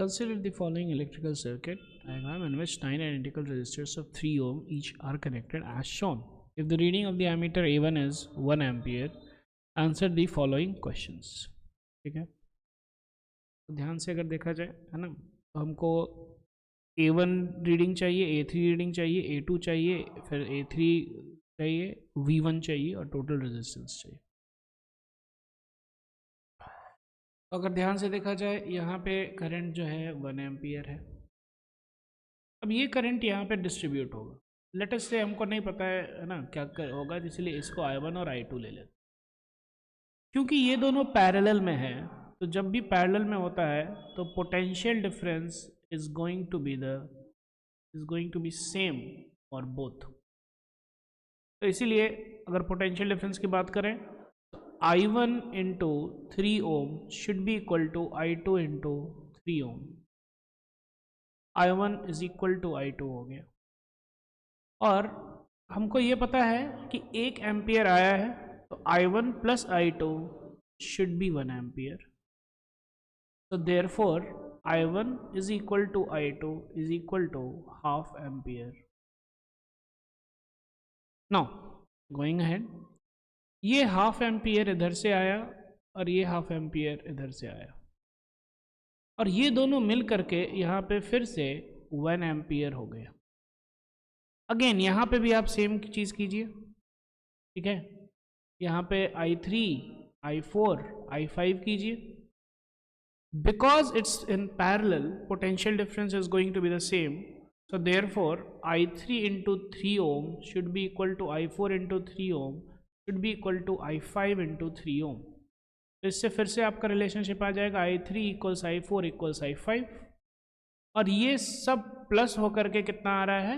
Consider the following electrical circuit diagram in which 9 identical resistors of 3 ohm each are connected as shown. If the reading of the ammeter A1 is 1 ampere, answer the following questions. ठीक है, तो ध्यान से अगर देखा जाए है ना, तो हमको A1 रीडिंग चाहिए, A3 रीडिंग चाहिए, A2 चाहिए, फिर A3 चाहिए, V1 चाहिए और टोटल रेजिस्टेंस चाहिए. अगर ध्यान से देखा जाए यहाँ पे करंट जो है 1 एम्पियर है. अब ये करंट यहाँ पे डिस्ट्रीब्यूट होगा. लेट अस से हमको नहीं पता है ना क्या होगा, इसलिए इसको I1 और I2 ले लेते. क्योंकि ये दोनों पैरेलल में है, तो जब भी पैरेलल में होता है तो potential difference is going to be same for both. तो इसीलिए अगर पोटेंशियल डिफरेंस की बात करें, I1 into 3 ohm should be equal to I2 into 3 ohm. I1 is equal to I2 हो गया. और हमको ये पता है कि 1 एम्पियर आया है, तो I1 plus I2 should be 1 ampere. तो therefore I1 is equal to I2 is equal to half ampere. Now going ahead, ये हाफ एम्पियर इधर से आया और ये हाफ एम्पियर इधर से आया, और ये दोनों मिल करके यहाँ पे फिर से 1 एम्पियर हो गया. अगेन यहाँ पे भी आप सेम चीज़ कीजिए. ठीक है, यहाँ पे I3, I4, I5 कीजिए. Because it's in parallel, potential difference is going to be the same. So therefore I3 into 3 ohm should be equal to I4 into 3 ohm should be equal to I5 into 3 ohm. तो इससे फिर से आपका relationship आ जाएगा I3 equals I4 equals I5, और ये सब plus होकर के कितना आ रहा है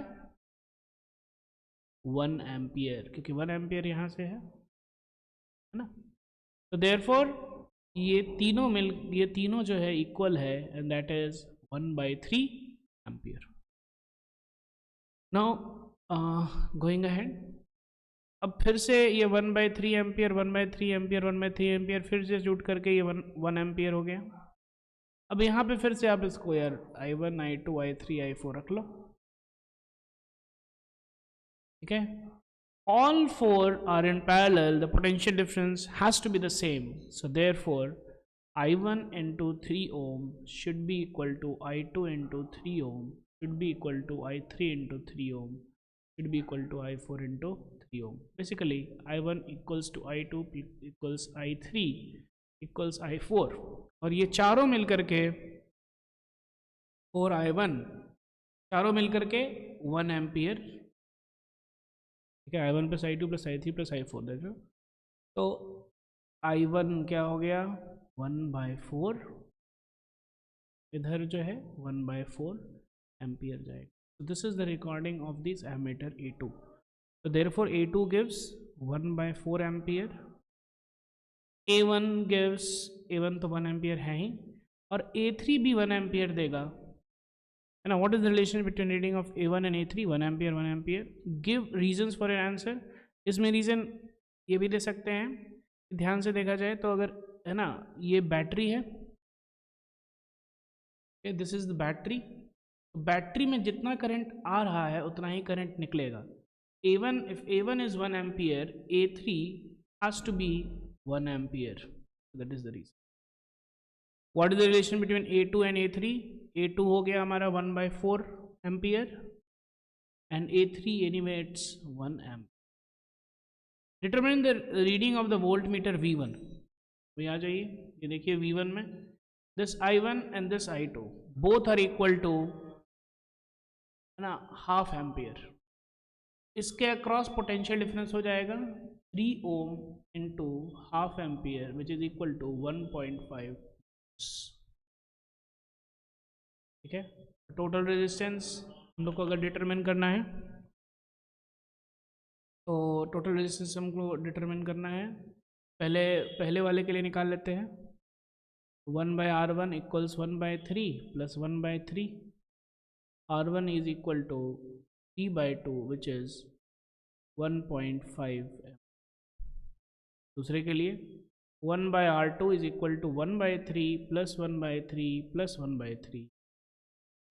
1 एम्पियर, क्योंकि 1 एम्पियर यहाँ से है ना. तो देयरफॉर ये तीनों जो है इक्वल है, and that is 1/3 ampere. Now going ahead, अब फिर से ये 1/3 एम्पियर, 1/3 एम्पियर, 1/3 एम्पियर फिर से जुट करके ये 1 एम्पियर हो गया. अब यहाँ पे फिर से आप इसको यार I1, I2, I3, I4 रख लो. ठीक है, all 4 are in parallel, the potential difference has to be the same. So therefore I1 into 3 ohm should be equal to I2 into 3 ohm should be equal to I3 into 3 ohm should be equal to I4 into 3 ohm. Basically I1 equals to I2 equals I3 equals I4, और ये चारों मिलकर के 4I1 चारों मिलकर के 1 ampere. ठीक है, I1 plus I2 plus I3 plus I4 देख लो. तो I1 क्या हो गया 1/4, इधर जो है 1/4 एम्पियर जाएगा. So this is the recording of this ammeter A2. So therefore A2 gives 1/4 ampere, A1 gives, A1 तो 1 एम्पियर है ही, और A3 भी 1 एम्पियर देगा, है ना. What is the relation between reading of A1 and A3? 1 ampere 1 ampere. Give reasons for your answer. इसमें reason ये भी दे सकते हैं. ध्यान से देखा जाए तो अगर है ना, ये बैटरी है, this is the battery. Battery में जितना करंट आ रहा है उतना ही करंट निकलेगा. A1, if A1 is 1 ampere, A3 has to be 1 ampere. That is the reason. What is the relation between A2 and A3? A2 हो गया हमारा 1/4 ampere and A3 anyway it's 1 amp. Determine the reading of the voltmeter V1. तो आ जाइए, ये देखिए V1 में this I1 and this I2 both are equal to है ना हाफ एम्पियर. इसके अक्रॉस पोटेंशियल डिफरेंस हो जाएगा 3 ohm into half ampere which is equal to 1.5. ठीक है, टोटल रेजिस्टेंस हम लोग को अगर डिटरमिन करना है, तो टोटल रेजिस्टेंस हमको डिटरमिन करना है. पहले वाले के लिए निकाल लेते हैं. 1/R1 equals 1/3 plus 1/3. R1 is equal to 3/2 which is 1.5. दूसरे के लिए 1 by R2 is equal to 1 by 3 plus 1 by 3 plus 1 by 3.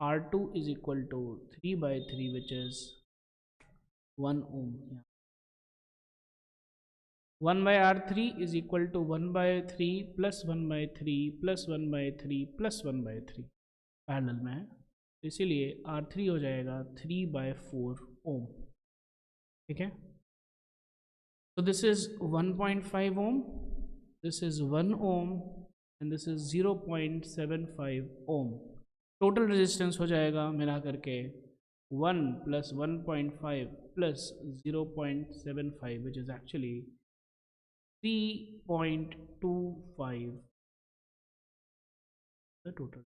R2 is equal to 3 by 3, which is 1 ohm. Yeah. 1 by R3 is equal to 1 by 3 plus 1 by 3 plus 1 by 3 plus 1 by 3 parallel में है, इसीलिए R3 हो जाएगा 3 by 4 ओम. ठीक है, so this is 1.5 ohm, this is 1 ohm and this is 0.75 ohm. Total resistance हो जाएगा मिला करके 1 plus 1.5 plus 0.75, which is actually 3.25 the total.